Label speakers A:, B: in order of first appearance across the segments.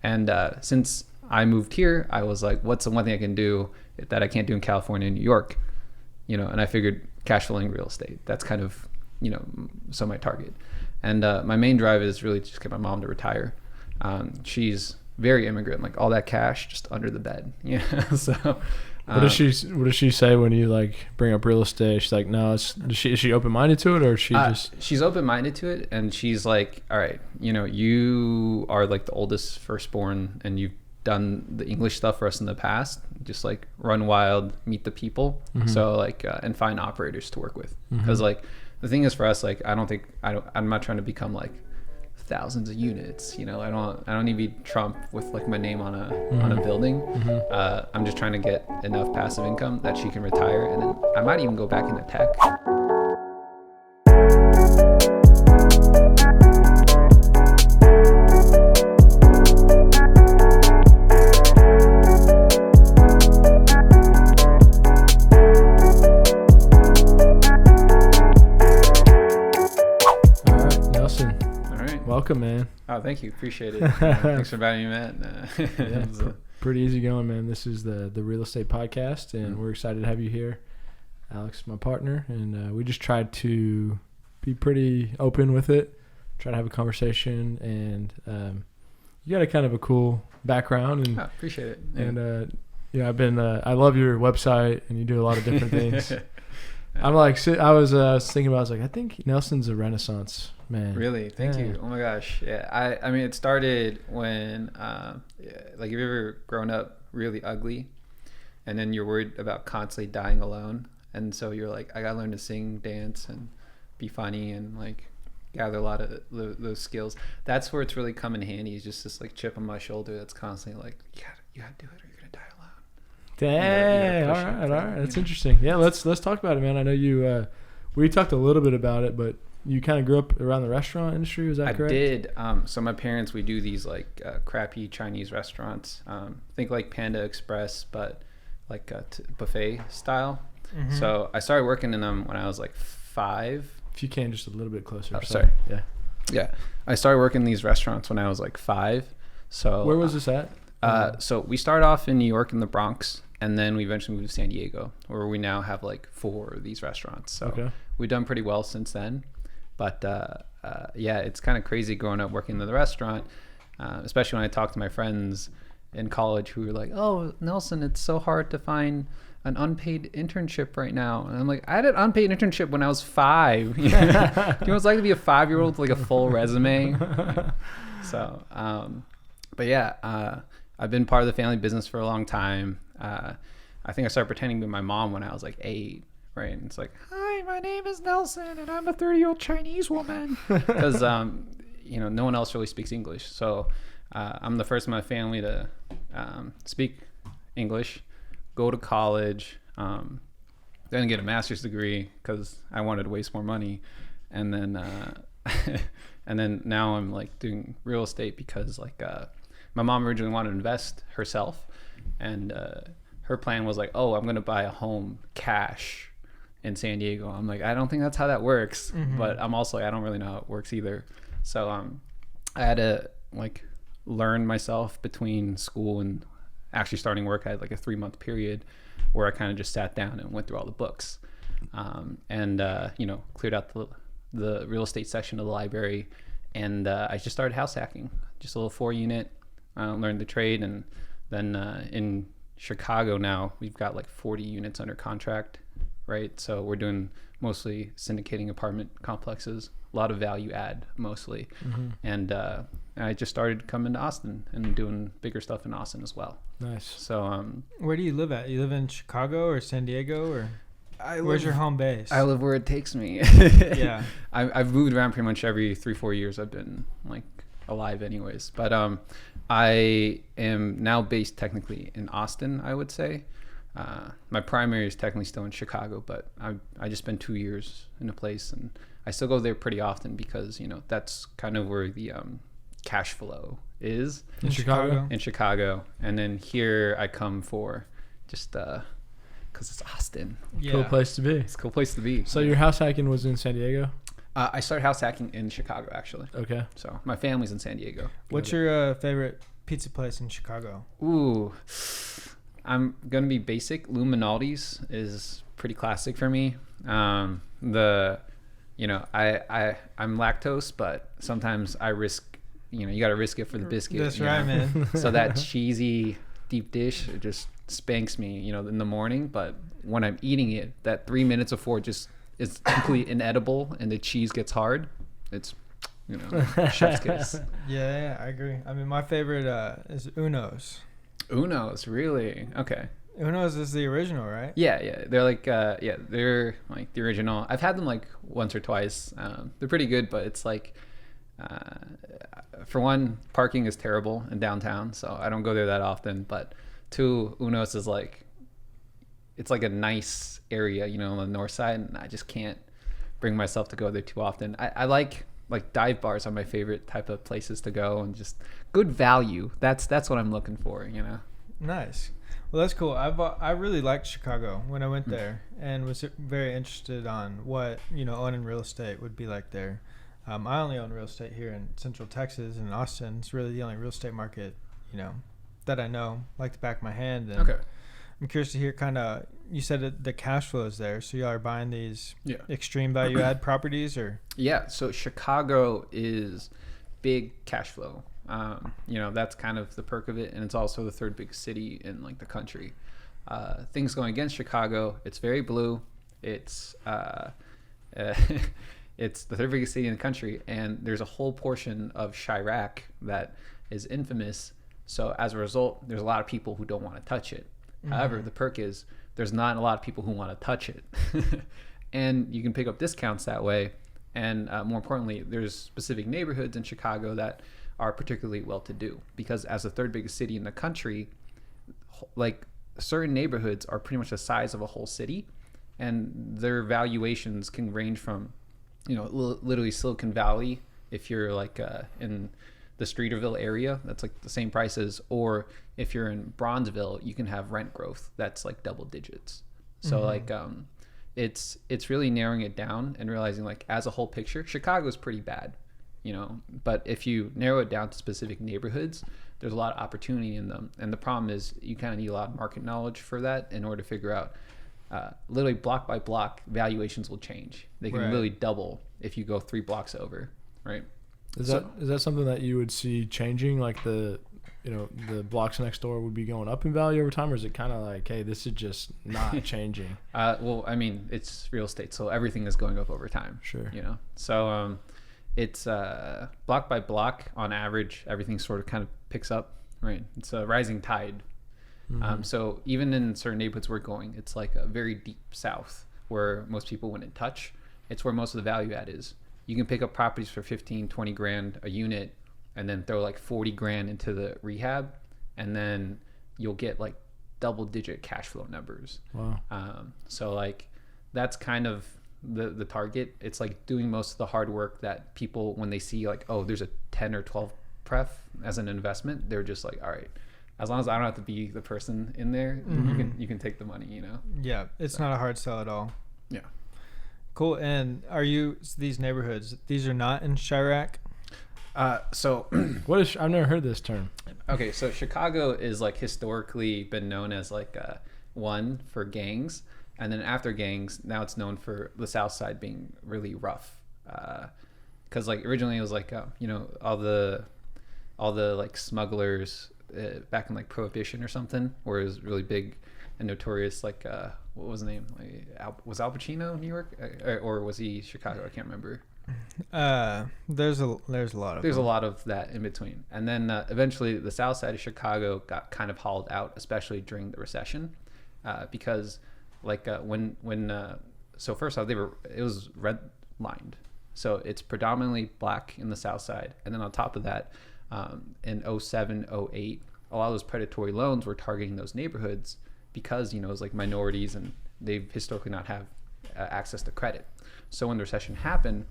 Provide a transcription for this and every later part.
A: And since I moved here, I was like, what's the one thing I can do that I can't do in California and New York? And I figured cash flowing real estate. That's kind of, so my target. And my main drive is really just get my mom to retire. She's very immigrant, like all that cash just under the bed. So
B: what does she say when you like bring up real estate? She's like, no, is she open-minded to it, or
A: she's open-minded to it, and she's like, all right, you are like the oldest firstborn and you've done the English stuff for us in the past, just like run wild, meet the people. So like and find operators to work with, because like the thing is for us, like I'm not trying to become like thousands of units. I don't need to be Trump with like my name on a building. I'm just trying to get enough passive income that she can retire, and then I might even go back into tech.
B: Welcome, man.
A: Oh, thank you. Appreciate it. Thanks for inviting me, Matt.
B: Pretty easy going, man. This is the Real Estate Podcast, and we're excited to have you here. Alex, my partner, and we just tried to be pretty open with it, try to have a conversation, and you got a kind of a cool background. And
A: appreciate it.
B: And I love your website, and you do a lot of different things. I was thinking about, I think Nelson's a Renaissance man.
A: Really? Thank you. Oh my gosh. Yeah. I mean, it started when, like, have you ever grown up really ugly and then you're worried about constantly dying alone? And so you're like, I gotta learn to sing, dance, and be funny, and like gather a lot of those skills. That's where it's really come in handy. Is just this like chip on my shoulder that's constantly like, you gotta do it or you're gonna die alone.
B: Dang. All right. That's interesting. Yeah. Let's talk about it, man. I know you, we talked a little bit about it, but you kind of grew up around the restaurant industry. Was that correct?
A: I did. So my parents, we do these like crappy Chinese restaurants. Think like Panda Express, but like buffet style. So I started working in them when I was like 5.
B: If you can, just a little bit closer.
A: Oh, sorry.
B: Yeah.
A: I started working in these restaurants when I was like 5. So
B: where was this at?
A: So we started off in New York in the Bronx, and then we eventually moved to San Diego, where we now have like 4 of these restaurants. So we've done pretty well since then. But it's kind of crazy growing up working in the restaurant, especially when I talk to my friends in college who were like, oh, Nelson, it's so hard to find an unpaid internship right now. And I'm like, I had an unpaid internship when I was 5. Do you know what it's like to be a 5-year-old with like a full resume? So, I've been part of the family business for a long time. I think I started pretending to be my mom when I was like 8. Right, and it's like, hi, my name is Nelson, and I'm a 30-year-old Chinese woman. Because, no one else really speaks English. So I'm the first in my family to speak English, go to college, then get a master's degree because I wanted to waste more money. And then and then now I'm like doing real estate because like my mom originally wanted to invest herself. And her plan was like, oh, I'm going to buy a home cash in San Diego. I'm like, I don't think that's how that works. But I'm also like, I don't really know how it works either. So I had to like learn myself between school and actually starting work. I had like a 3-month period where I kind of just sat down and went through all the books and cleared out the real estate section of the library, and I just started house hacking, just a little 4-unit, learned the trade. And then in Chicago now we've got like 40 units under contract. Right, so we're doing mostly syndicating apartment complexes, a lot of value add mostly, and I just started coming to Austin and doing bigger stuff in Austin as well.
B: Nice.
A: So,
C: where do you live at? You live in Chicago or San Diego, or where's your home base?
A: I live where it takes me.
C: Yeah,
A: I've moved around pretty much every 3-4 years. I've been like alive, anyways. But I am now based technically in Austin, I would say. My primary is technically still in Chicago, but I just spent 2 years in a place, and I still go there pretty often because that's kind of where the cash flow is
B: in Chicago.
A: In Chicago, and then here I come for just because it's Austin.
B: Yeah. Cool place to be.
A: It's a cool place to be.
B: So your house hacking was in San Diego?
A: I started house hacking in Chicago, actually.
B: Okay.
A: So my family's in San Diego.
C: What's your favorite pizza place in Chicago?
A: Ooh, I'm gonna be basic. Lou Minaldi's is pretty classic for me. I'm lactose, but sometimes I risk. You got to risk it for the biscuit.
C: That's right, man.
A: So that cheesy deep dish, it just spanks me, in the morning. But when I'm eating it, that 3 minutes before just is completely inedible, and the cheese gets hard. It's chef's kiss.
C: Yeah, I agree. I mean, my favorite is Uno's.
A: Uno's, really? Okay.
C: Uno's is the original, right?
A: Yeah. They're like, they're like the original. I've had them like once or twice. They're pretty good, but it's like, for one, parking is terrible in downtown, so I don't go there that often. But two, Uno's is like, it's like a nice area, on the north side, and I just can't bring myself to go there too often. I like dive bars are my favorite type of places to go, and just good value. That's what I'm looking for,
C: Nice. Well, that's cool. I really liked Chicago when I went there, and was very interested on what owning real estate would be like there. I only own real estate here in Central Texas and Austin. It's really the only real estate market that I know like the back of my hand. And
A: Okay.
C: I'm curious to hear you said that the cash flow is there, so y'all are buying these extreme value add properties, or?
A: Yeah, so Chicago is big cash flow. That's kind of the perk of it, and it's also the third biggest city in like the country. Things going against Chicago, it's very blue. It's it's the third biggest city in the country, and there's a whole portion of Chirac that is infamous. So as a result, there's a lot of people who don't want to touch it. Mm-hmm. However, the perk is there's not a lot of people who want to touch it. And you can pick up discounts that way. And more importantly, there's specific neighborhoods in Chicago that are particularly well-to-do, because as the third biggest city in the country, like certain neighborhoods are pretty much the size of a whole city, and their valuations can range from, literally Silicon Valley, if you're like in the Streeterville area, that's like the same prices, or if you're in Bronzeville, you can have rent growth that's like double digits. So it's really narrowing it down and realizing, like, as a whole picture, Chicago is pretty bad, but if you narrow it down to specific neighborhoods, there's a lot of opportunity in them. And the problem is you kind of need a lot of market knowledge for that in order to figure out, literally block by block, valuations will change. They can literally double if you go 3 blocks over, right?
B: Is that something that you would see changing, like the blocks next door would be going up in value over time, or is it kind of like, hey, this is just not changing?
A: Well, I mean, it's real estate, so everything is going up over time.
B: Sure.
A: So it's block by block on average, everything sort of kind of picks up, right? It's a rising tide. Mm-hmm. So even in certain neighborhoods we're going, it's like a very deep south where most people wouldn't touch. It's where most of the value add is. You can pick up properties for 15, 20 grand a unit, and then throw like 40 grand into the rehab, and then you'll get like double digit cash flow numbers.
B: Wow.
A: So like that's kind of the target. It's like doing most of the hard work that people, when they see like, oh, there's a 10 or 12 pref as an investment, they're just like, all right, as long as I don't have to be the person in there, you can take the money,
C: Yeah, it's not a hard sell at all.
A: Yeah.
C: Cool. And these neighborhoods, these are not in Chirac?
A: So
B: what is, I've never heard this term.
A: Okay, so Chicago is like historically been known as like one for gangs, and then after gangs, now it's known for the South Side being really rough. Because like originally it was like all the like smugglers back in like Prohibition or something, where it was really big and notorious. Like what was the name? Like, was Al Pacino New York, or was he Chicago? I can't remember.
C: There's a lot
A: of that in between, and then eventually the south side of Chicago got kind of hollowed out, especially during the recession, because like so first off, it was red lined, so it's predominantly black in the south side, and then on top of that, in 07, 08, a lot of those predatory loans were targeting those neighborhoods because it was like minorities and they've historically not have access to credit. So when the recession happened,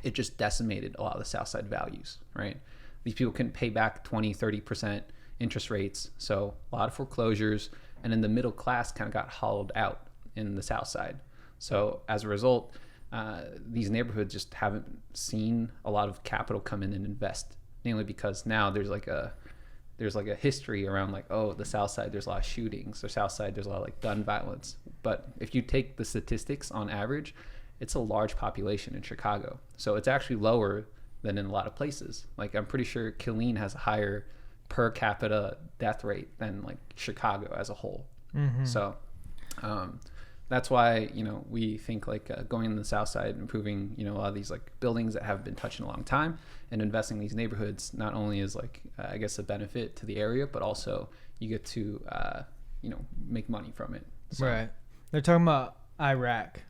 A: it just decimated a lot of the south side values, right? These people couldn't pay back 20, 30% interest rates. So a lot of foreclosures, and then the middle class kind of got hollowed out in the south side. So as a result, these neighborhoods just haven't seen a lot of capital come in and invest, namely because now there's like there's like a history around like, oh, the South Side, there's a lot of shootings, or South Side, there's a lot of like gun violence. But if you take the statistics on average, it's a large population in Chicago. So it's actually lower than in a lot of places. Like I'm pretty sure Killeen has a higher per capita death rate than like Chicago as a whole. So that's why, you know, we think like going in the South Side, improving, you know, a lot of these like buildings that haven't been touched in a long time, and investing in these neighborhoods not only is like, I guess, a benefit to the area, but also you get to, you know, make money from it. So.
C: Right. They're talking about Iraq.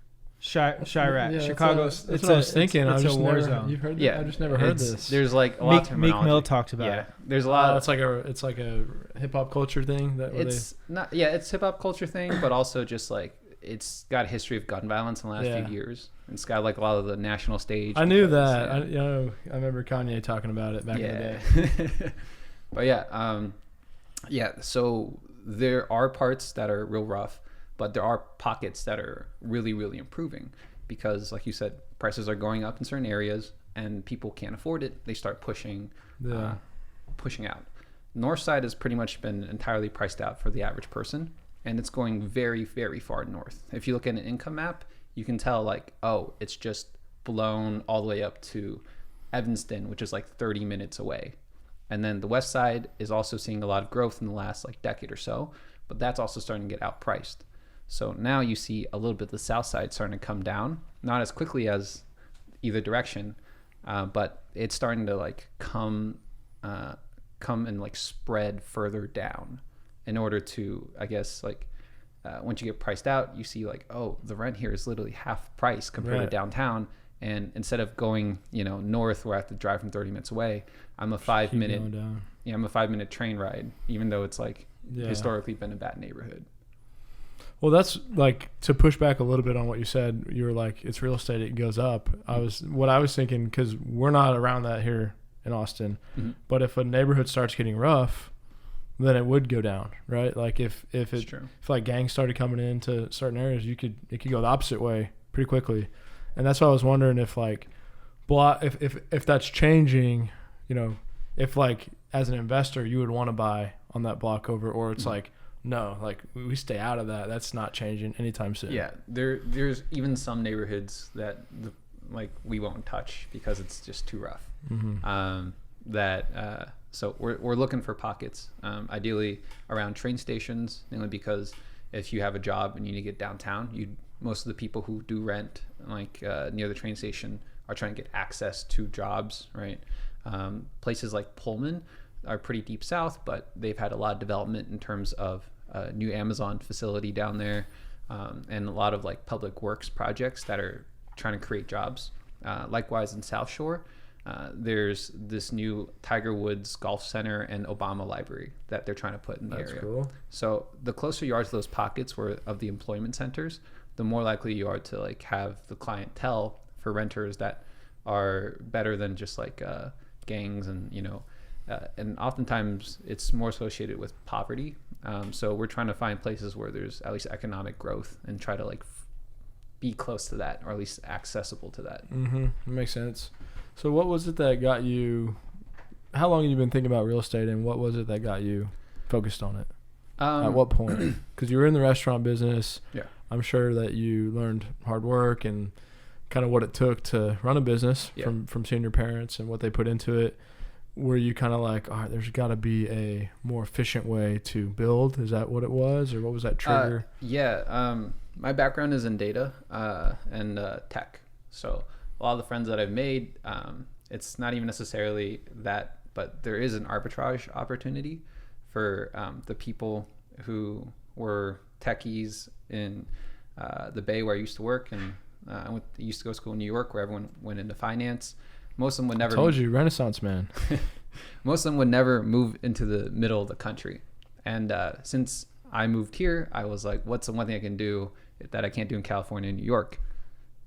C: Chirac,
B: Yeah,
C: Chicago.
B: That's what I was thinking.
C: It's
B: a war
C: never,
B: zone. You've heard that?
A: Yeah,
B: I just never heard this.
A: There's like a lot of
C: Meek
A: terminology.
C: Mill talked about
A: Yeah,
C: it.
A: there's a lot.
B: It's like a hip hop culture thing.
A: It's not. Yeah, it's hip hop culture thing, but also just like it's got a history of gun violence in the last few years. It's got like a lot of the national stage.
B: I knew that. I remember Kanye talking about it back in the day.
A: But yeah. So there are parts that are real rough, but there are pockets that are really, really improving because, like you said, prices are going up in certain areas and people can't afford it. They start pushing out. North side has pretty much been entirely priced out for the average person, and it's going very, very far north. If you look at an income map, you can tell like, oh, it's just blown all the way up to Evanston, which is like 30 minutes away. And then the west side is also seeing a lot of growth in the last like decade or so, but that's also starting to get outpriced. So now you see a little bit of the south side starting to come down, not as quickly as either direction, but it's starting to like come and like spread further down in order to, I guess, like once you get priced out, you see like, oh, the rent here is literally half price compared to downtown. And instead of going, you know, north where I have to drive from 30 minutes away, I'm a 5 minute, I'm a 5 minute train ride, even though it's like historically been a bad neighborhood.
B: Well, that's like, to push back a little bit on what you said, you were like, it's real estate, it goes up. What I was thinking, because we're not around that here in Austin, but if a neighborhood starts getting rough, then it would go down, right? Like if like gangs started coming into certain areas, it could go the opposite way pretty quickly. And that's why I was wondering if like if that's changing, you know, if like as an investor you would want to buy on that block over, or it's like, no, like we stay out of that. That's not changing anytime soon.
A: Yeah, there's even some neighborhoods that like we won't touch because it's just too rough. So we're looking for pockets, ideally around train stations, mainly because if you have a job and you need to get downtown, most of the people who do rent like near the train station are trying to get access to jobs, right? Places like Pullman are pretty deep south, but they've had a lot of development in terms of a new Amazon facility down there, and a lot of like public works projects that are trying to create jobs. Likewise in South Shore, there's this new Tiger Woods Golf Center and Obama Library that they're trying to put in the area.
B: That's cool.
A: So the closer you are to those pockets of the employment centers, the more likely you are to like have the clientele for renters that are better than just like gangs and, you know, and oftentimes it's more associated with poverty. So we're trying to find places where there's at least economic growth and try to like be close to that, or at least accessible to that.
B: That makes sense. So what was it that got you, how long have you been thinking about real estate, and what was it that got you focused on it? At what point? Because you were in the restaurant business. Yeah. I'm sure that you learned hard work and kind of what it took to run a business from seeing your parents and what they put into it. Were you kind of like, all right, there's got to be a more efficient way to build? Is that what it was, or what was that trigger?
A: My background is in data and tech. So a lot of the friends that I've made, it's not even necessarily that, but there is an arbitrage opportunity for the people who were techies in the Bay where I used to work, and I used to go to school in New York where everyone went into finance. Most of them would never. I
B: told you, Renaissance man.
A: Most of them would never move into the middle of the country, and since I moved here, I was like, what's the one thing I can do that I can't do in California and New York?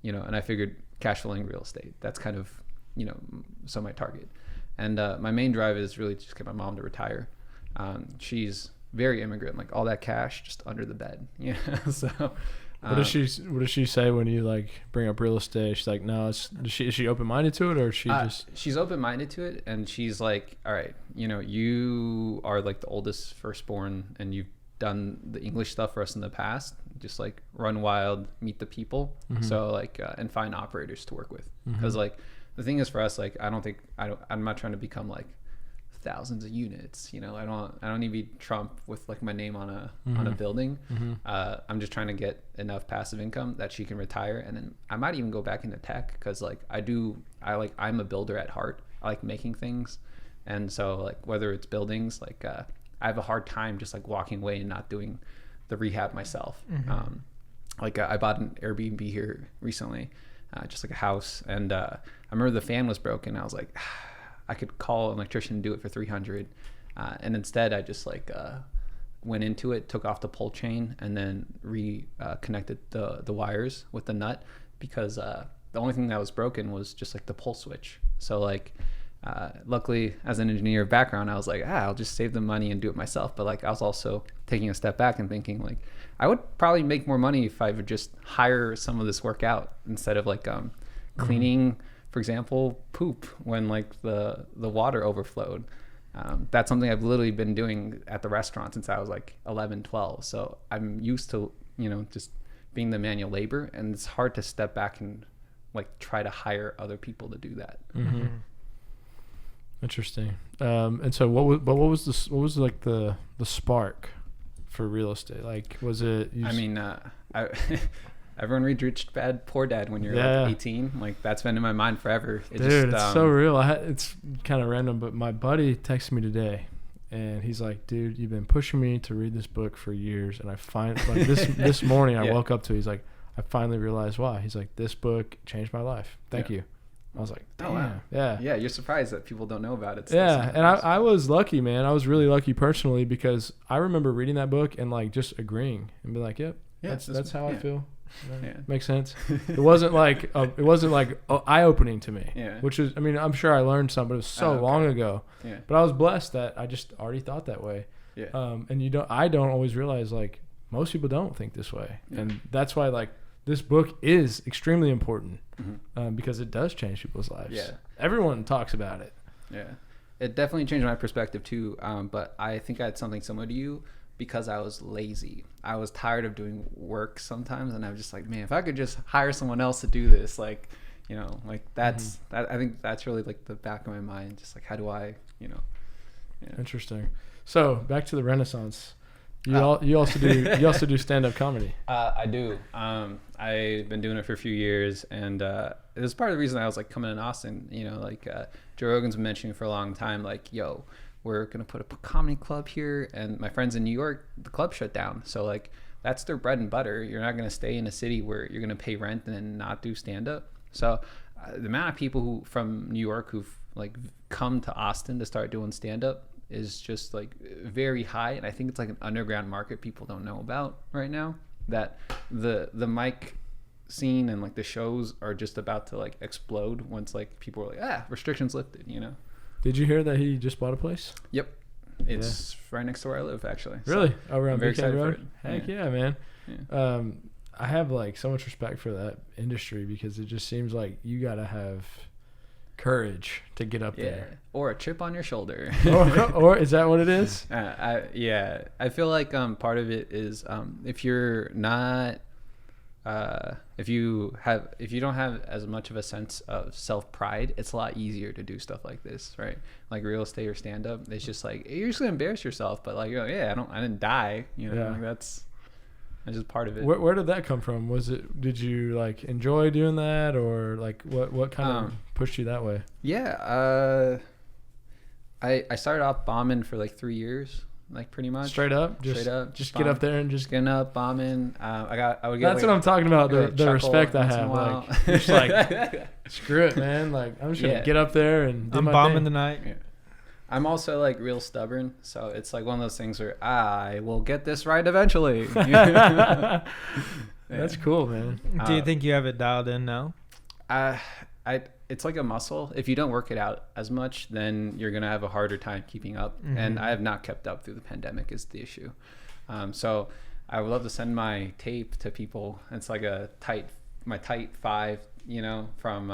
A: You know, and I figured cash flowing real estate. That's kind of, you know, so my target. And my main drive is really just get my mom to retire. She's very immigrant, like all that cash just under the bed. Yeah. So
B: What does she say when you like bring up real estate? She's like, no, is she open minded to it, or
A: she's open minded to it, and she's like, all right, you are like the oldest firstborn, and you've done the English stuff for us in the past. Just like run wild, meet the people. So like and find operators to work with, because like the thing is for us, like I'm not trying to become like thousands of units. I don't need to be Trump with like my name on a building. I'm just trying to get enough passive income that she can retire, and then I might even go back into tech, because like I'm a builder at heart. I like making things, and so like whether it's buildings, like I have a hard time just like walking away and not doing the rehab myself. I bought an Airbnb here recently, just like a house, and I remember the fan was broken. I was like, I could call an electrician and do it for $300, and instead I just like went into it, took off the pull chain, and then reconnected the wires with the nut, because the only thing that was broken was just like the pull switch. So like luckily, as an engineer background, I was like, I'll just save the money and do it myself. But like I was also taking a step back and thinking like I would probably make more money if I would just hire some of this work out, instead of like cleaning, for example, poop when like the water overflowed. That's something I've literally been doing at the restaurant since I was like 11, 12. So I'm used to, just being the manual labor, and it's hard to step back and like try to hire other people to do that.
B: Interesting. And so what was like the spark for real estate? Like, was it?
A: Everyone reads Rich Dad Poor Dad when you're like 18. Like that's been in my mind forever.
B: It's so real. It's kind of random, but my buddy texted me today, and he's like, "Dude, you've been pushing me to read this book for years, and I find like this morning I woke up to it. He's like, I finally realized why. He's like, this book changed my life. Thank you." I was like, damn. Oh, wow.
A: Yeah, you're surprised that people don't know about it.
B: And I was lucky, man. I was really lucky personally, because I remember reading that book and like just agreeing and be like, yep, that's how I feel. Makes sense. It wasn't like eye-opening to me. Which is, I'm sure I learned some, but it was so long ago. But I was blessed that I just already thought that way. And I don't always realize like most people don't think this way, and that's why like this book is extremely important, because it does change people's lives. Everyone talks about it.
A: It definitely changed my perspective too. But I think I had something similar to you, because I was lazy. I was tired of doing work sometimes, and I was just like, man, if I could just hire someone else to do this, like, like that's that. I think that's really like the back of my mind. Just like, how do I,
B: Interesting. So back to the Renaissance. You also do stand-up comedy.
A: I do. I've been doing it for a few years, and it was part of the reason I was like coming in Austin. Joe Rogan's been mentioning for a long time, like, yo, we're gonna put a comedy club here, and my friends in New York, the club shut down. So like that's their bread and butter. You're not gonna stay in a city where you're gonna pay rent and then not do stand-up. So the amount of people from New York who've like come to Austin to start doing stand-up is just like very high, and I think it's like an underground market people don't know about right now, that the mic scene and like the shows are just about to like explode once like people are like restrictions lifted.
B: Did you hear that he just bought a place?
A: Yep, it's right next to where I live, actually.
B: Really?
A: So
B: around
A: very excited
B: Road?
A: for it.
B: Heck yeah, man. I have like so much respect for that industry, because it just seems like you gotta have courage to get up there,
A: or a chip on your shoulder.
B: or is that what it is?
A: I feel like part of it is if you're not if you don't have as much of a sense of self-pride, it's a lot easier to do stuff like this, right? Like real estate or stand-up, it's just like you're just gonna embarrass yourself, but like, I didn't die, like that's just part of it.
B: Where did that come from? Did you like enjoy doing that, or like what kind of pushed you that way?
A: I started off bombing for like 3 years, like pretty much
B: straight up, just get up there and just
A: getting up bombing. I would get.
B: That's like, what I'm talking about. The respect I have. Like, just like screw it, man. Like I'm just gonna get up there and do
C: I'm
B: my
C: bombing
B: thing.
C: the night.
A: I'm also like real stubborn, so it's like one of those things where I will get this right eventually.
B: That's cool, man.
C: Do you think you have it dialed in now?
A: It's like a muscle. If you don't work it out as much, then you're gonna have a harder time keeping up. And I have not kept up through the pandemic is the issue. So I would love to send my tape to people. It's like my tight 5, you know, from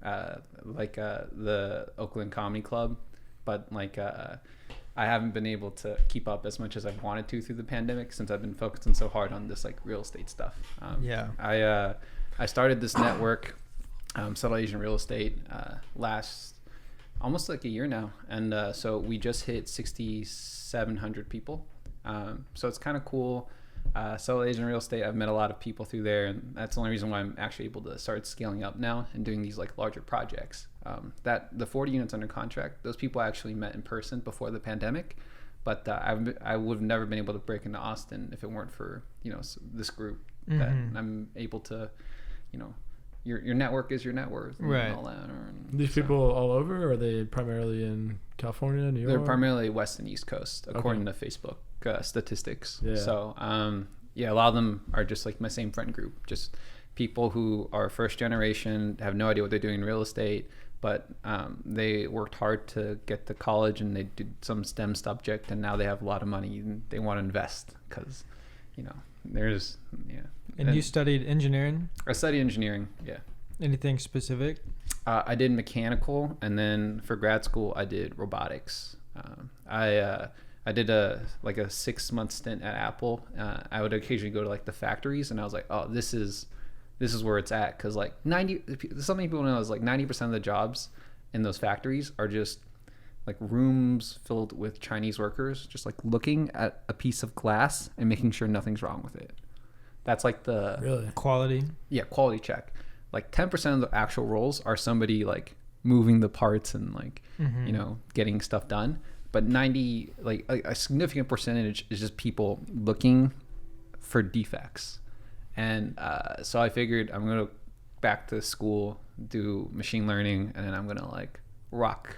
A: the Oakland Comedy Club, but like I haven't been able to keep up as much as I've wanted to through the pandemic since I've been focusing so hard on this like real estate stuff. I started this network, Subtle Asian Real Estate, last almost like a year now, and so we just hit 6,700 people. So it's kind of cool. Subtle Asian Real Estate, I've met a lot of people through there, and that's the only reason why I'm actually able to start scaling up now and doing these like larger projects. That the 40 units under contract, those people I actually met in person before the pandemic, but I would have never been able to break into Austin if it weren't for, you know, this group that I'm able to, you know, your network is your net worth,
C: right?
A: And all that.
B: These people all over, or are they primarily in California, New York?
A: They're primarily West and East Coast, according to Facebook statistics. Yeah. So a lot of them are just like my same friend group, just people who are first generation, have no idea what they're doing in real estate, but they worked hard to get to college and they did some STEM subject, and now they have a lot of money and they want to invest because, you know, there's
C: And you studied engineering?
A: I studied engineering. Yeah.
C: Anything specific?
A: I did mechanical, and then for grad school I did robotics. I did a 6-month stint at Apple. I would occasionally go to like the factories, and I was like, oh, this is where it's at, because like something people know is like 90% of the jobs in those factories are just like rooms filled with Chinese workers just like looking at a piece of glass and making sure nothing's wrong with it. That's like the
B: really
C: quality.
A: Yeah, quality check. Like 10% of the actual roles are somebody like moving the parts and like you know, getting stuff done. But 90, like a significant percentage is just people looking for defects. And so I figured I'm going to back to school, do machine learning, and then I'm going to like rock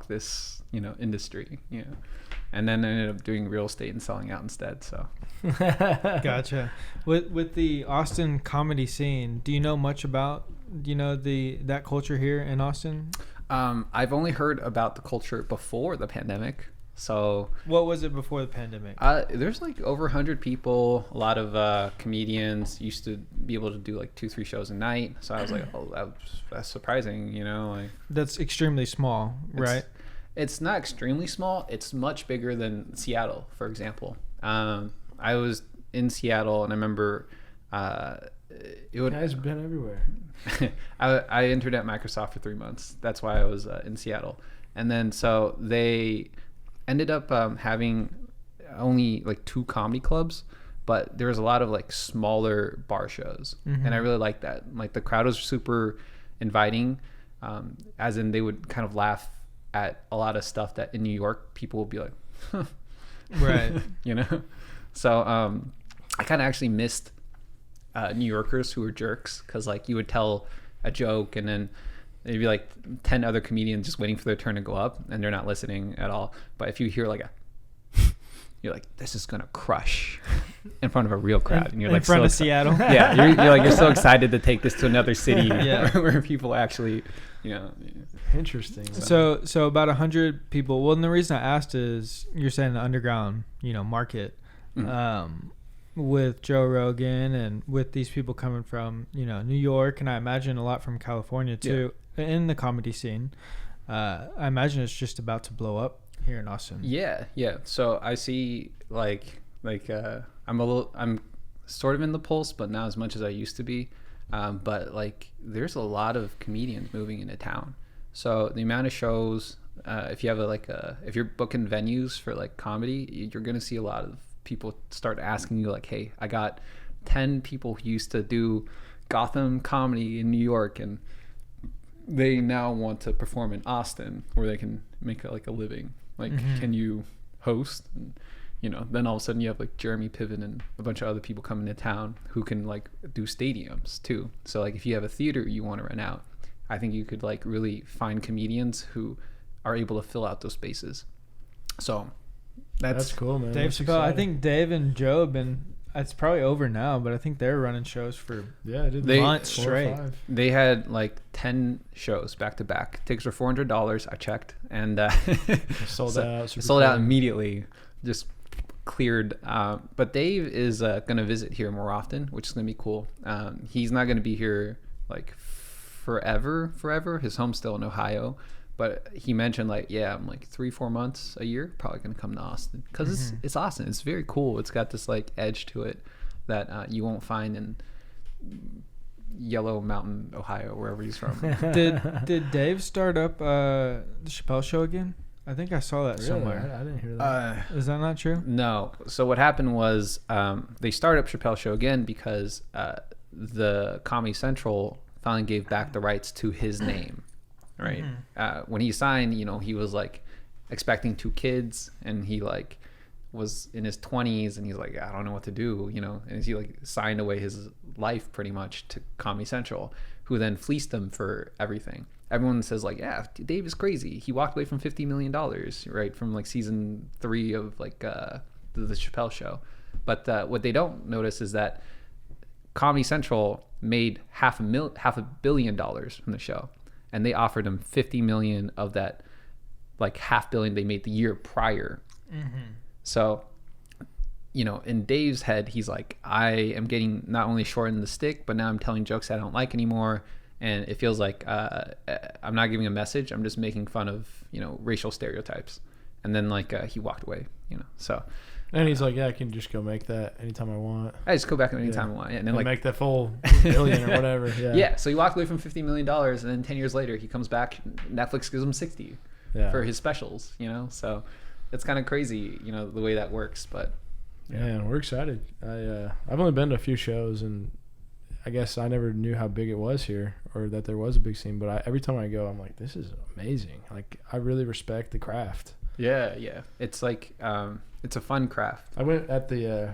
A: this, you know, industry, you know. And then I ended up doing real estate and selling out instead. So
C: Gotcha. With the Austin comedy scene, do you know much about, you know, that culture here in Austin?
A: I've only heard about the culture before the pandemic. So
C: what was it before the pandemic?
A: There's like over 100 people. A lot of comedians used to be able to do like 2-3 shows a night. So I was like, oh, that's surprising, you know, like
C: that's extremely small, right?
A: It's not extremely small. It's much bigger than Seattle, for example. I was in Seattle, and I remember
B: you guys have been everywhere.
A: I interned at Microsoft for 3 months. That's why I was in Seattle. And then so they ended up having only like 2 comedy clubs, but there was a lot of like smaller bar shows. And I really liked that. Like the crowd was super inviting, as in they would kind of laugh at a lot of stuff that in New York people would be like, huh.
C: Right.
A: You know? So I kind of actually missed New Yorkers who were jerks, because like you would tell a joke and then there'd be like 10 other comedians just waiting for their turn to go up, and they're not listening at all. But if you hear like you're like, this is gonna crush in front of a real crowd, and you're like
C: in front
A: so
C: of Seattle.
A: Yeah, you're so excited to take this to another city where people actually, you know.
B: Interesting.
C: So about 100 people. Well, and the reason I asked is you're saying the underground, you know, market, with Joe Rogan and with these people coming from, you know, New York, and I imagine a lot from California too, in the comedy scene. I imagine it's just about to blow up here in Austin.
A: Yeah. So I see like I'm sort of in the pulse, but not as much as I used to be. But like there's a lot of comedians moving into town. So the amount of shows, if you have if you're booking venues for like comedy, you're gonna see a lot of people start asking you like, hey, I got 10 people who used to do Gotham comedy in New York, and they now want to perform in Austin where they can make like a living. Like, can you host? And, you know, then all of a sudden you have like Jeremy Piven and a bunch of other people coming to town who can like do stadiums too. So like if you have a theater you want to rent out, I think you could like really find comedians who are able to fill out those spaces. So that's
B: cool, man.
C: Dave Chappelle, I think Dave and Joe have been, it's probably over now, but I think they're running shows for months straight.
A: They had like 10 shows back to back. Tickets were $400. I checked, and
B: sold out
A: immediately. Just cleared. But Dave is going to visit here more often, which is going to be cool. He's not going to be here like forever. His home's still in Ohio. But he mentioned like, yeah, I'm like 3-4 months a year probably going to come to Austin because it's Austin. It's very cool. It's got this like edge to it that you won't find in Yellow Mountain, Ohio, wherever he's from.
C: Did Dave start up the Chappelle show again? I think I saw that
B: Really?
C: somewhere.
B: I didn't hear that.
C: Is that not true?
A: No. So what happened was they started up Chappelle Show again because the Comedy Central finally gave back the rights to his name, right? When he signed, you know, he was like expecting 2 kids, and he like was in his 20s, and he's like, I don't know what to do, you know, and he like signed away his life pretty much to Comedy Central, who then fleeced him for everything. Everyone says like, yeah, Dave is crazy. He walked away from $50 million, right, from like season 3 of like the Chappelle Show. But what they don't notice is that Comedy Central made $500 million from the show, and they offered him $50 million of that like $500 million they made the year prior. So, you know, in Dave's head, he's like, I am getting not only short in the stick, but now I'm telling jokes I don't like anymore. And it feels like I'm not giving a message. I'm just making fun of, you know, racial stereotypes. And then like he walked away, you know. So.
B: And he's like, yeah, I can just go make that anytime I want.
A: I just go back anytime I want. Yeah, and then like
B: make that full billion or whatever. Yeah.
A: Yeah. So he walked away from $50 million, and then 10 years later he comes back. Netflix gives him 60 for his specials. You know, so it's kind of crazy, you know, the way that works. But
B: yeah, man, we're excited. I've only been to a few shows, and I guess I never knew how big it was here, or that there was a big scene. But every time I go, I'm like, this is amazing. Like, I really respect the craft.
A: Yeah. It's like it's a fun craft.
B: I went at the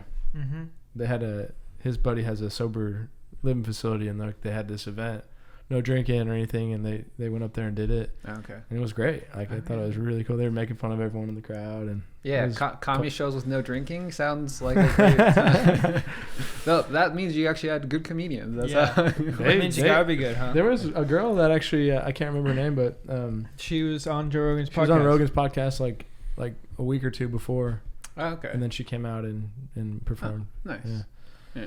B: they had his buddy has a sober living facility, and they had this event, no drinking or anything, and they went up there and did it.
A: Okay.
B: And it was great. Like, I thought it was really cool. They were making fun of everyone in the crowd, and
A: yeah, comedy shows with no drinking sounds like a great time. No, that means you actually had good comedians. That's how
C: That means you gotta be good, huh?
B: There was a girl that actually I can't remember her name, but
C: she was on Joe Rogan's podcast.
B: She was on Rogan's podcast like a week or 2 before.
A: Oh, okay.
B: And then she came out and performed.
A: Oh, nice. Yeah.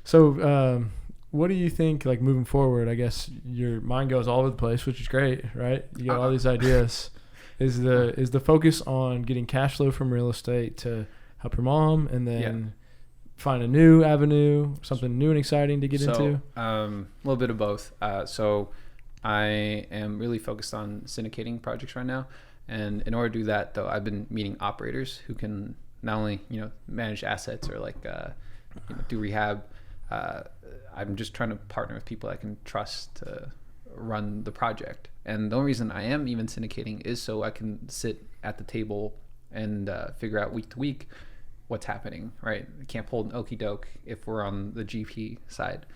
B: So, what do you think, like, moving forward? I guess your mind goes all over the place, which is great, right? You got all these ideas. Is the focus on getting cash flow from real estate to help your mom, and then find a new avenue, something new and exciting to get into?
A: A little bit of both. So I am really focused on syndicating projects right now. And in order to do that, though, I've been meeting operators who can not only, you know, manage assets or like do rehab. I'm just trying to partner with people I can trust to run the project. And the only reason I am even syndicating is so I can sit at the table and figure out week to week what's happening, right? I can't pull an okey doke if we're on the GP side.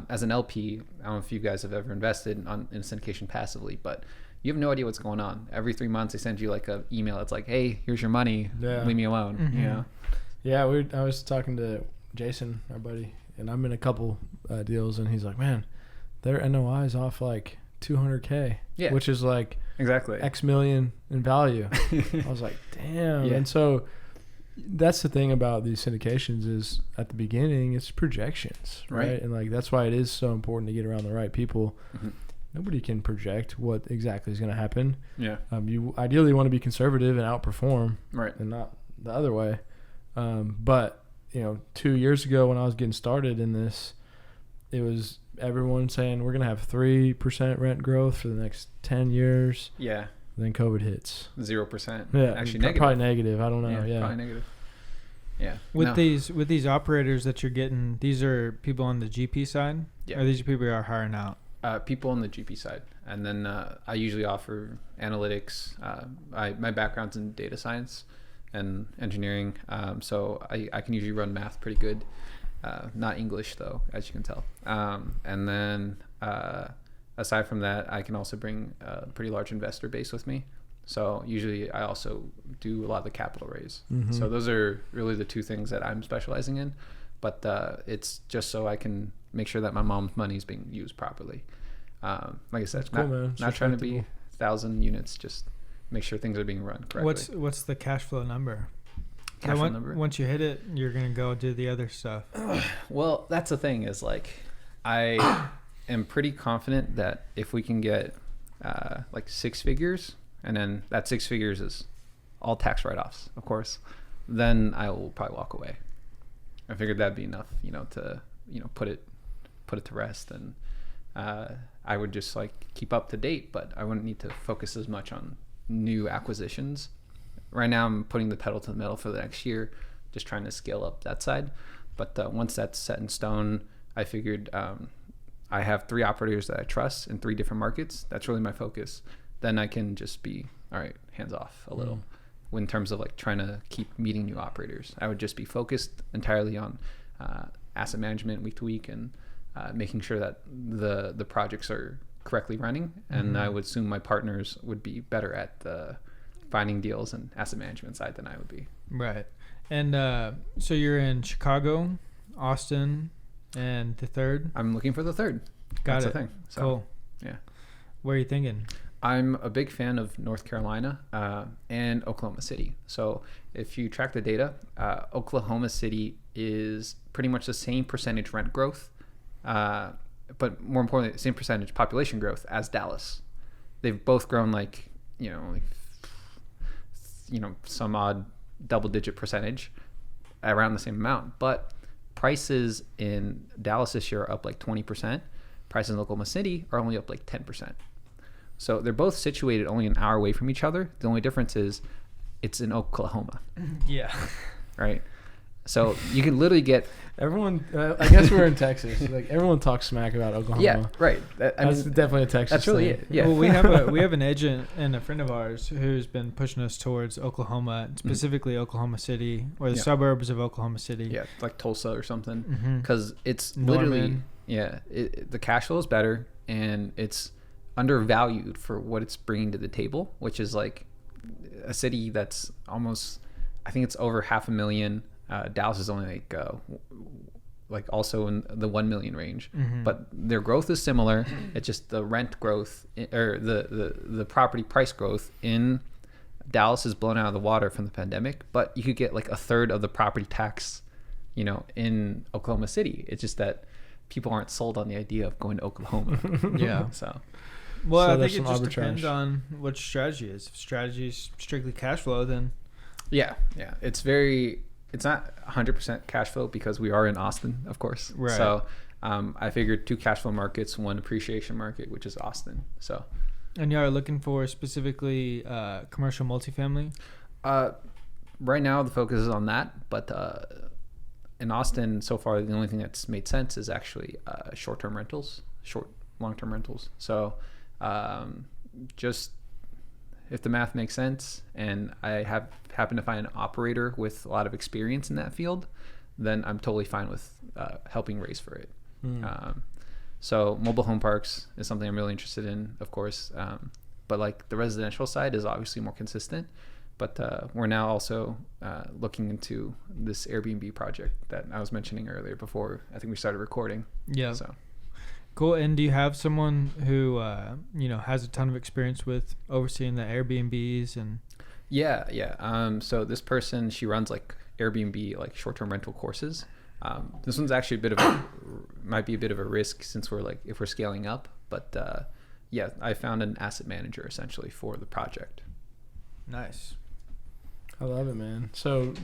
A: As an LP, I don't know if you guys have ever invested in syndication passively, but you have no idea what's going on. Every 3 months, they send you like an email. It's like, hey, here's your money. Leave me alone. You know?
B: Yeah, I was talking to Jason, our buddy, and I'm in a couple deals, and he's like, man, their NOI is off like $200K, which is like
A: exactly
B: X million in value. I was like, damn. And so that's the thing about these syndications is at the beginning, it's projections, right? And like, that's why it is so important to get around the right people. Nobody can project what exactly is going to happen. Yeah. You ideally want to be conservative and outperform, and not the other way. But, you know, 2 years ago when I was getting started in this, it was everyone saying we're going to have 3% rent growth for the next 10 years. Yeah. Then COVID hits.
A: 0%.
B: Yeah.
A: Actually negative.
B: Probably negative. I don't know. Yeah.
A: Probably negative. Yeah.
C: With these operators that you're getting, these are people on the GP side? Yeah. Or these are people you are hiring out?
A: People on the GP side. And then I usually offer analytics. My background's in data science and engineering. So I can usually run math pretty good. Not English, though, as you can tell. And then aside from that, I can also bring a pretty large investor base with me. So usually I also do a lot of the capital raise. So those are really the 2 things that I'm specializing in. But it's just so I can make sure that my mom's money is being used properly. Like I said, not trying to be 1,000 units, just make sure things are being run correctly.
C: What's the cash flow number?
A: cash flow number.
C: Once you hit it, you're gonna go do the other stuff.
A: Well, that's the thing is like, I am pretty confident that if we can get like 6 figures, and then that 6 figures is all tax write-offs, of course, then I will probably walk away. I figured that'd be enough, to put it to rest, and I would just like keep up to date, but I wouldn't need to focus as much on new acquisitions. Right now I'm putting the pedal to the metal for the next year, just trying to scale up that side. But once that's set in stone, I figured I have 3 operators that I trust in 3 different markets. That's really my focus. Then I can just be, all right, hands off a little. In terms of like trying to keep meeting new operators, I would just be focused entirely on asset management week to week, and making sure that the projects are correctly running. And I would assume my partners would be better at the finding deals and asset management side than I would be.
C: Right. And so you're in Chicago, Austin, and the third?
A: I'm looking for the third.
C: That's
A: the
C: it.
A: thing. So,
C: cool.
A: Yeah.
C: Where are you thinking?
A: I'm a big fan of North Carolina and Oklahoma City. So if you track the data, Oklahoma City is pretty much the same percentage rent growth, but more importantly, same percentage population growth as Dallas. They've both grown like some odd double-digit percentage, around the same amount. But prices in Dallas this year are up like 20%. Prices in Oklahoma City are only up like 10%. So they're both situated only an hour away from each other. The only difference is it's in Oklahoma.
C: Yeah.
A: Right? So you can literally get...
B: Everyone, I guess we're in Texas. Like everyone talks smack about Oklahoma.
A: Yeah, right.
B: That's definitely a Texas
A: That's really
B: thing.
A: it. Yeah.
C: Well, we have an agent and a friend of ours who's been pushing us towards Oklahoma, specifically Oklahoma City or the suburbs of Oklahoma City.
A: Yeah, like Tulsa or something. Because it's literally...
C: Norman.
A: the cash flow is better, and it's undervalued for what it's bringing to the table, which is like a city that's almost, I think it's over 500,000. Dallas is only like also in the 1 million range, but their growth is similar. It's just the rent growth or the property price growth in Dallas is blown out of the water from the pandemic, but you could get like a third of the property tax, in Oklahoma City. It's just that people aren't sold on the idea of going to Oklahoma.
C: Yeah.
A: So.
C: Well,
B: So
C: I
B: there's
C: think it
B: some
C: just
B: arbitrage.
C: depends on what strategy is. If strategy is strictly cash flow, then
A: Yeah. It's not 100% cash flow because we are in Austin, of course.
C: Right.
A: So I figured 2 cash flow markets, 1 appreciation market, which is Austin. So.
C: And you are looking for specifically commercial multifamily?
A: Right now the focus is on that, but in Austin so far the only thing that's made sense is actually long-term rentals. So just if the math makes sense and I happen to find an operator with a lot of experience in that field, then I'm totally fine with helping raise for it. So mobile home parks is something I'm really interested in, of course. But like the residential side is obviously more consistent. But we're now also looking into this Airbnb project that I was mentioning earlier before I think we started recording.
C: Yeah.
A: So.
C: Cool. And do you have someone who has a ton of experience with overseeing the Airbnbs and?
A: Yeah. So this person, she runs like Airbnb, like short-term rental courses. This one's actually might be a bit of a risk since if we're scaling up. But I found an asset manager essentially for the project.
C: Nice.
B: I love it, man. So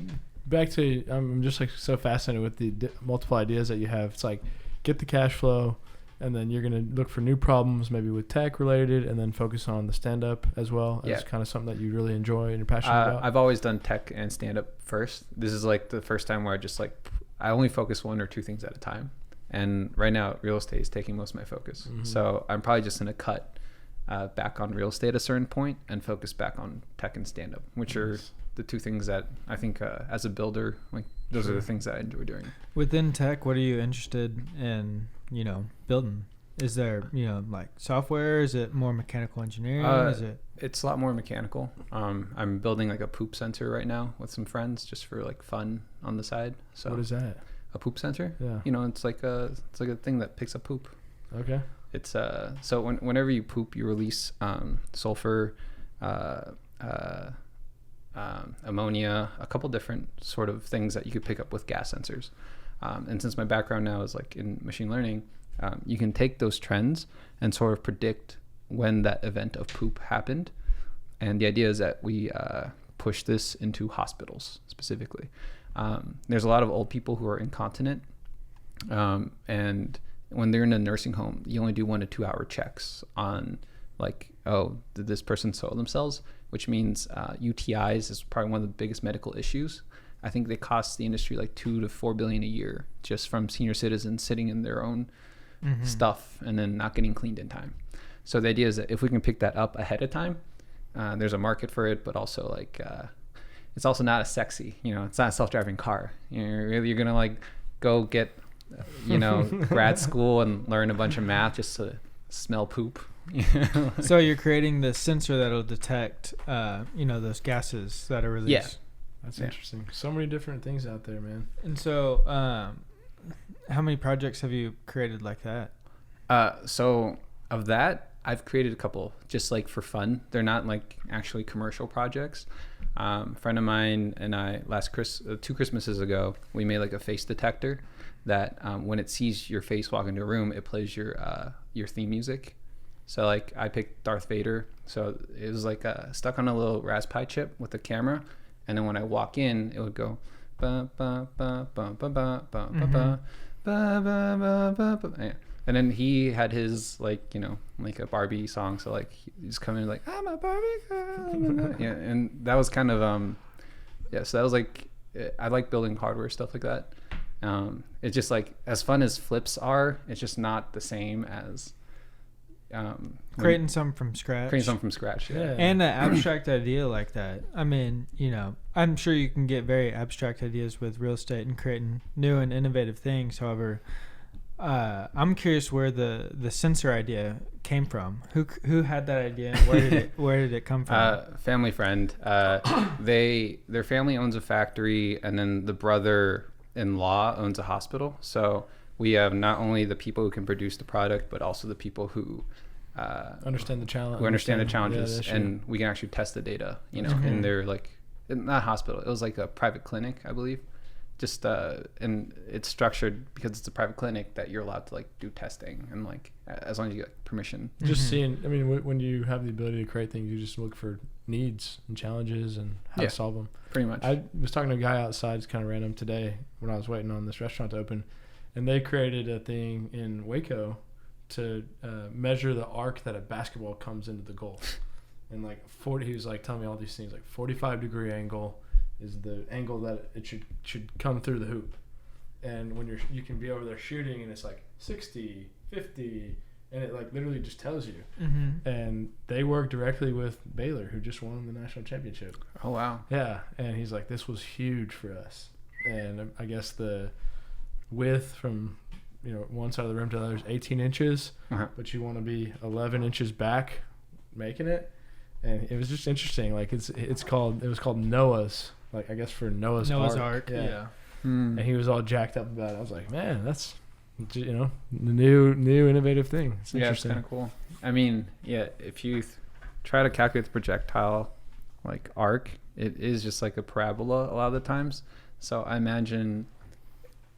B: back to, I'm just like so fascinated with the multiple ideas that you have. It's like get the cash flow, and then you're going to look for new problems, maybe with tech related, and then focus on the stand-up as well. It's kind of something that you really enjoy and you're passionate about.
A: I've always done tech and stand-up first. This is like the first time where I only focus 1 or 2 things at a time. And right now, real estate is taking most of my focus. So I'm probably just going to cut back on real estate at a certain point and focus back on tech and stand-up, which are the 2 things that I think as a builder, like those are the things that I enjoy doing.
C: Within tech, what are you interested in, building? Is there, like software? Is it more mechanical engineering?
A: It's a lot more mechanical. I'm building like a poop sensor right now with some friends just for like fun on the side. So
B: what is that?
A: A poop sensor?
B: Yeah.
A: It's like a thing that picks up poop.
B: Okay.
A: It's whenever you poop, you release sulfur, ammonia, a couple different sort of things that you could pick up with gas sensors. And since my background now is like in machine learning, you can take those trends and sort of predict when that event of poop happened. And the idea is that we push this into hospitals specifically. There's a lot of old people who are incontinent. And when they're in a nursing home, you only do 1 to 2 hour checks on like, oh, did this person soil themselves? Which means UTIs is probably one of the biggest medical issues. I think they cost the industry like $2 to $4 billion a year just from senior citizens sitting in their own stuff and then not getting cleaned in time. So the idea is that if we can pick that up ahead of time, there's a market for it, but also like it's also not as sexy. It's not a self-driving car. You're gonna like go get grad school and learn a bunch of math just to smell poop.
C: So you're creating the sensor that'll detect those gases that are released.
A: Yeah.
B: That's interesting. So many different things out there, man.
C: And so how many projects have you created like that?
A: So of that, I've created a couple just like for fun. They're not like actually commercial projects. A friend of mine and I 2 Christmases ago, we made like a face detector that when it sees your face walk into a room, it plays your theme music. So like I picked Darth Vader. So it was like stuck on a little Raspberry chip with a camera. And then when I walk in, it would go ba ba ba ba ba ba ba ba ba ba ba ba ba. Yeah. And then he had his like a Barbie song. So like he's coming like I'm a Barbie girl. Yeah, and that was kind of so that was like I like building hardware stuff like that. It's just like as fun as flips are, it's just not the same as
C: creating something from scratch.
A: Yeah.
C: And an abstract idea like that. I mean, I'm sure you can get very abstract ideas with real estate and creating new and innovative things. However, I'm curious where the sensor idea came from. Who had that idea and where did it come from?
A: Family friend. Their family owns a factory, and then the brother-in-law owns a hospital. So we have not only the people who can produce the product, but also the people who
B: understand the challenge.
A: Who understand the challenges, and we can actually test the data. In their not hospital. It was like a private clinic, I believe. Just and it's structured because it's a private clinic that you're allowed to like do testing and like as long as you get permission.
B: Just seeing. I mean, when you have the ability to create things, you just look for needs and challenges and how to solve them.
A: Pretty much.
B: I was talking to a guy outside. It's kind of random today when I was waiting on this restaurant to open. And they created a thing in Waco to measure the arc that a basketball comes into the goal. And like 40, he was like telling me all these things, like 45-degree angle is the angle that it should come through the hoop. And when you can be over there shooting and it's like 60, 50, and it like literally just tells you. And they work directly with Baylor, who just won the national championship.
A: Oh, wow.
B: Yeah. And he's like, this was huge for us. And I guess the width from one side of the rim to the other is 18 inches, but you want to be 11 inches back making it. And it was just interesting. Like it was called Noah's, like I guess for Noah's Ark.
C: Yeah.
B: And he was all jacked up about it. I was like, man, that's the new innovative thing. It's interesting.
A: It's kind of cool. I mean, if you try to calculate the projectile like arc, it is just like a parabola a lot of the times. So I imagine,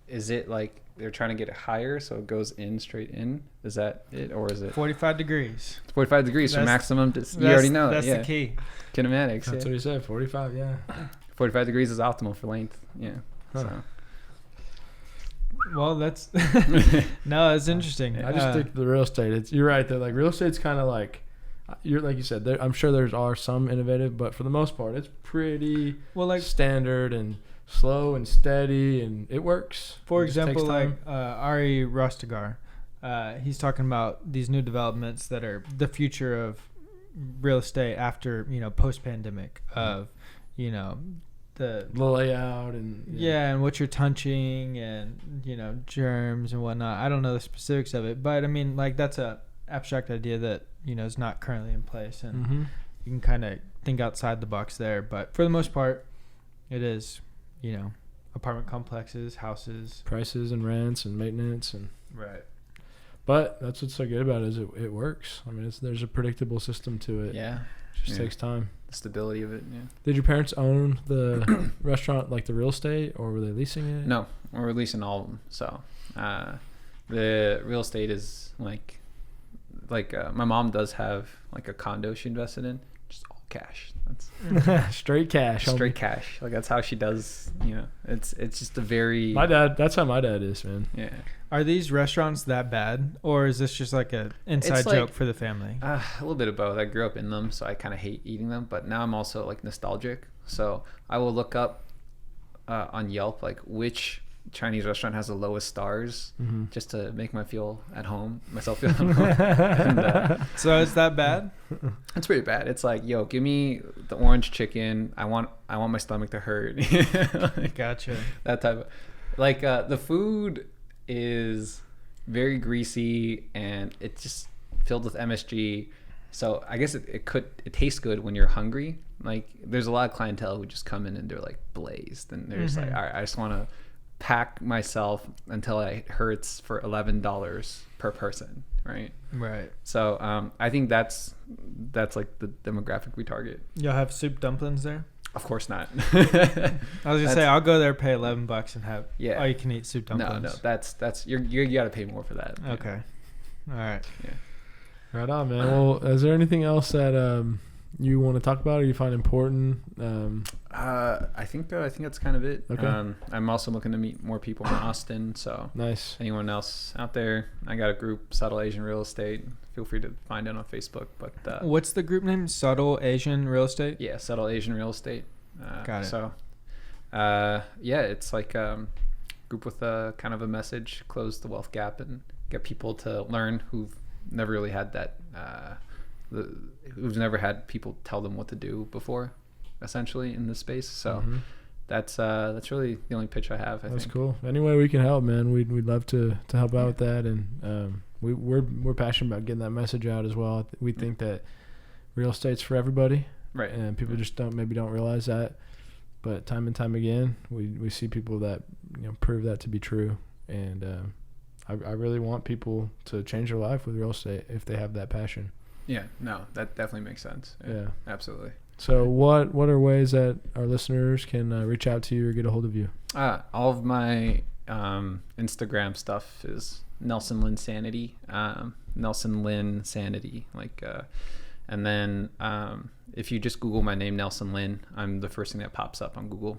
A: is it like they're trying to get it higher so it goes in straight in? Is that it, or is it
C: 45 degrees?
A: It's 45 degrees for maximum. You already know
C: that's
A: that.
C: the key.
A: Kinematics.
B: That's what he said. 45. Yeah.
A: 45 degrees is optimal for length. Yeah.
B: Huh.
A: So.
C: Well, that's no, it's interesting.
B: I just think the real estate. You're right. That like real estate's kind of like like you said. I'm sure there are some innovative, but for the most part, it's pretty standard and slow and steady, and it works.
C: For example, like Ari Rostigar, he's talking about these new developments that are the future of real estate after post-pandemic of the
B: layout and
C: and what you're touching and germs and whatnot. I don't know the specifics of it, but I mean like that's a abstract idea that is not currently in place, and you can kind of think outside the box there. But for the most part, it is apartment complexes, houses,
B: prices and rents and maintenance and
C: right.
B: But that's what's so good about it is it works. I mean, there's a predictable system to it.
A: Yeah.
B: Just takes time.
A: The stability of it. Yeah.
B: Did your parents own the restaurant, like the real estate, or were they leasing it?
A: No, we're leasing all of them. So the real estate is like my mom does have like a condo she invested in, just all cash. That's
B: straight cash.
A: straight cash. Like that's how she does. You know, it's just a very.
B: My dad. That's how my dad is, man.
A: Yeah.
C: Are these restaurants that bad, or is this just like a inside
A: It's like-
C: joke for the family?
A: A little bit of both. I grew up in them, so I kind of hate eating them. But now I'm also like nostalgic, so I will look up on Yelp like which Chinese restaurant has the lowest stars, just to make myself feel at home. And,
C: So is that bad?
A: it's pretty bad. It's like, yo, give me the orange chicken. I want my stomach to hurt. Like,
C: Gotcha.
A: that type of like the food is very greasy and it's just filled with MSG. So I guess it tastes good when you're hungry. Like there's a lot of clientele who just come in and they're like blazed and they're just like, all right, I just want to pack myself until it hurts for $11 per person, right?
C: Right.
A: So I think that's like the demographic we target.
C: Y'all have soup dumplings there?
A: Of course not.
C: I was gonna say I'll go there, pay $11 and have all you can eat soup dumplings.
A: No, that's you got to pay more for that.
C: Okay. All right.
A: Yeah.
B: Right on, man. Well, is there anything else that you want to talk about or you find important?
A: I think that's kind of it.
B: Okay.
A: I'm also looking to meet more people in Austin. So
B: Nice.
A: anyone else out there, I got a group, Subtle Asian Real Estate. Feel free to find it on Facebook. But
C: What's the group name? Subtle Asian Real Estate?
A: yeah, Subtle Asian Real Estate.
C: Got it.
A: So yeah, it's like group with a kind of a message, close the wealth gap and get people to learn who've never really had that who've never had people tell them what to do before, essentially in this space. So that's really the only pitch I have.
B: That's cool. Any way we can help, man, we'd love to help out with that. And we're passionate about getting that message out as well. We think that real estate's for everybody,
A: Right.
B: and people just don't realize that. But time and time again, we see people that prove that to be true. And I really want people to change their life with real estate if they have that passion.
A: Yeah, no, that definitely makes sense.
B: Yeah.
A: Absolutely.
B: So what are ways that our listeners can reach out to you or get a hold of you?
A: All of my Instagram stuff is Nelson Lin Sanity, Nelson Lin Sanity, and then if you just Google my name, Nelson Lin, I'm the first thing that pops up on Google.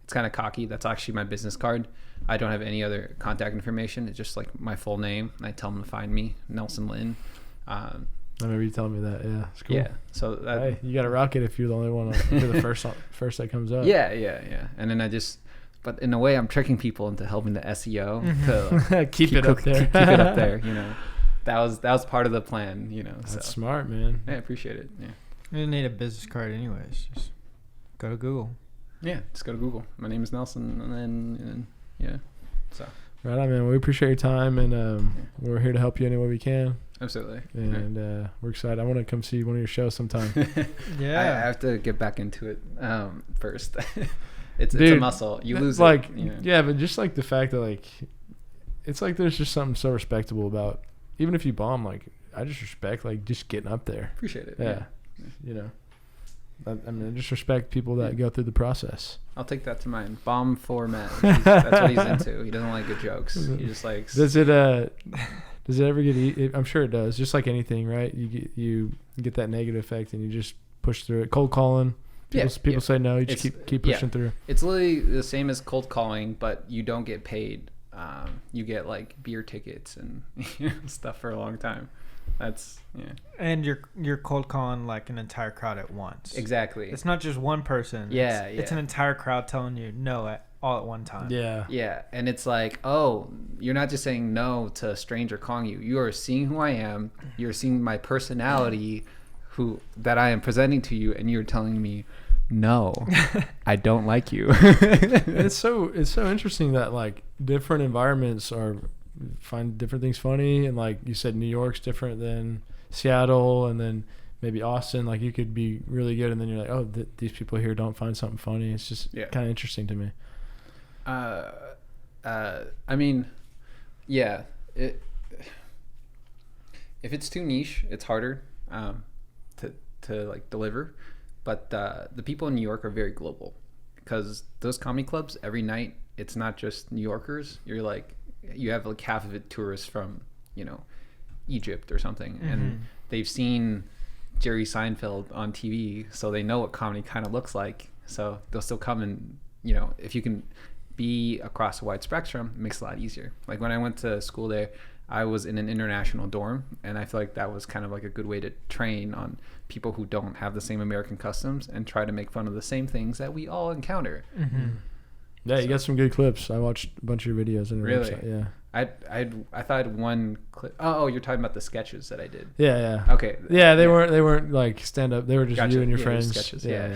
A: It's kind of cocky. That's actually my business card. I don't have any other contact information. It's just like my full name. I tell them to find me, Nelson Lin.
B: I remember you telling me that. Yeah, it's cool.
A: Yeah. So that,
B: Hey, you got to rock it if you're the only one. If you're the first that comes up.
A: Yeah. And then but in a way, I'm tricking people into helping the SEO to
B: keep it up there.
A: Keep it up there. That was part of the plan.
B: That's smart, man.
A: I appreciate it. Yeah.
C: You don't need a business card anyways. Just go to Google.
A: Yeah, just go to Google. My name is Nelson, and then yeah. So.
B: Right on, man. We appreciate your time, and we're here to help you any way we can.
A: Absolutely.
B: And we're excited. I want to come see one of your shows sometime.
C: Yeah.
A: I have to get back into it first. It's
B: Dude,
A: a muscle. You lose
B: like,
A: it.
B: Yeah, but just like the fact that it's like there's just something so respectable about, even if you bomb, I just respect just getting up there.
A: Appreciate it.
B: Yeah. I mean, I just respect people that go through the process.
A: I'll take that to mind. Bomb format. That's what he's into. He doesn't like good jokes. He just likes.
B: Does it ever get? I'm sure it does. Just like anything, right? You get that negative effect, and you just push through it. Cold calling. People say no. You just keep pushing through.
A: It's literally the same as cold calling, but you don't get paid. You get beer tickets and stuff for a long time.
C: And you're cold calling an entire crowd at once.
A: Exactly.
C: It's not just one person.
A: Yeah,
C: it's an entire crowd telling you no all at one time.
B: Yeah.
A: Yeah, and it's you're not just saying no to a stranger calling you. You are seeing who I am. You're seeing my personality, that I am presenting to you, and you're telling me, no, I don't like you.
B: It's so interesting that different environments find different things funny, and you said, New York's different than Seattle, and then maybe Austin. You could be really good, and then you're like, oh, these people here don't find something funny. It's just kind of interesting to me.
A: I mean, yeah. If it's too niche, it's harder to like deliver, but the people in New York are very global, because those comedy clubs every night, it's not just New Yorkers. You're like, you have like half of it tourists from, you know, Egypt or something, and they've seen Jerry Seinfeld on TV, so they know what comedy kind of looks like. So they'll still come, and, you know, if you can be across a wide spectrum, it makes it a lot easier. Like when I went to school there, I was in an international dorm, and I feel like that was kind of like a good way to train on people who don't have the same American customs and try to make fun of the same things that we all encounter.
B: Yeah, you got some good clips. I watched a bunch of your videos on your
A: Really?
B: website. Yeah.
A: I thought I had one clip. Oh, you're talking about the sketches that I did.
B: Yeah.
A: Okay.
B: Yeah, they weren't like stand up. They were just
A: Gotcha.
B: you and your
A: Yeah,
B: friends.
A: sketches. Yeah.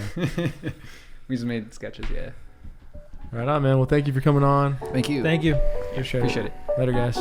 A: We just made sketches. Yeah.
B: Right on, man. Well, thank you for coming on.
A: Thank you.
C: Thank you.
B: Appreciate
A: it.
B: Later, guys.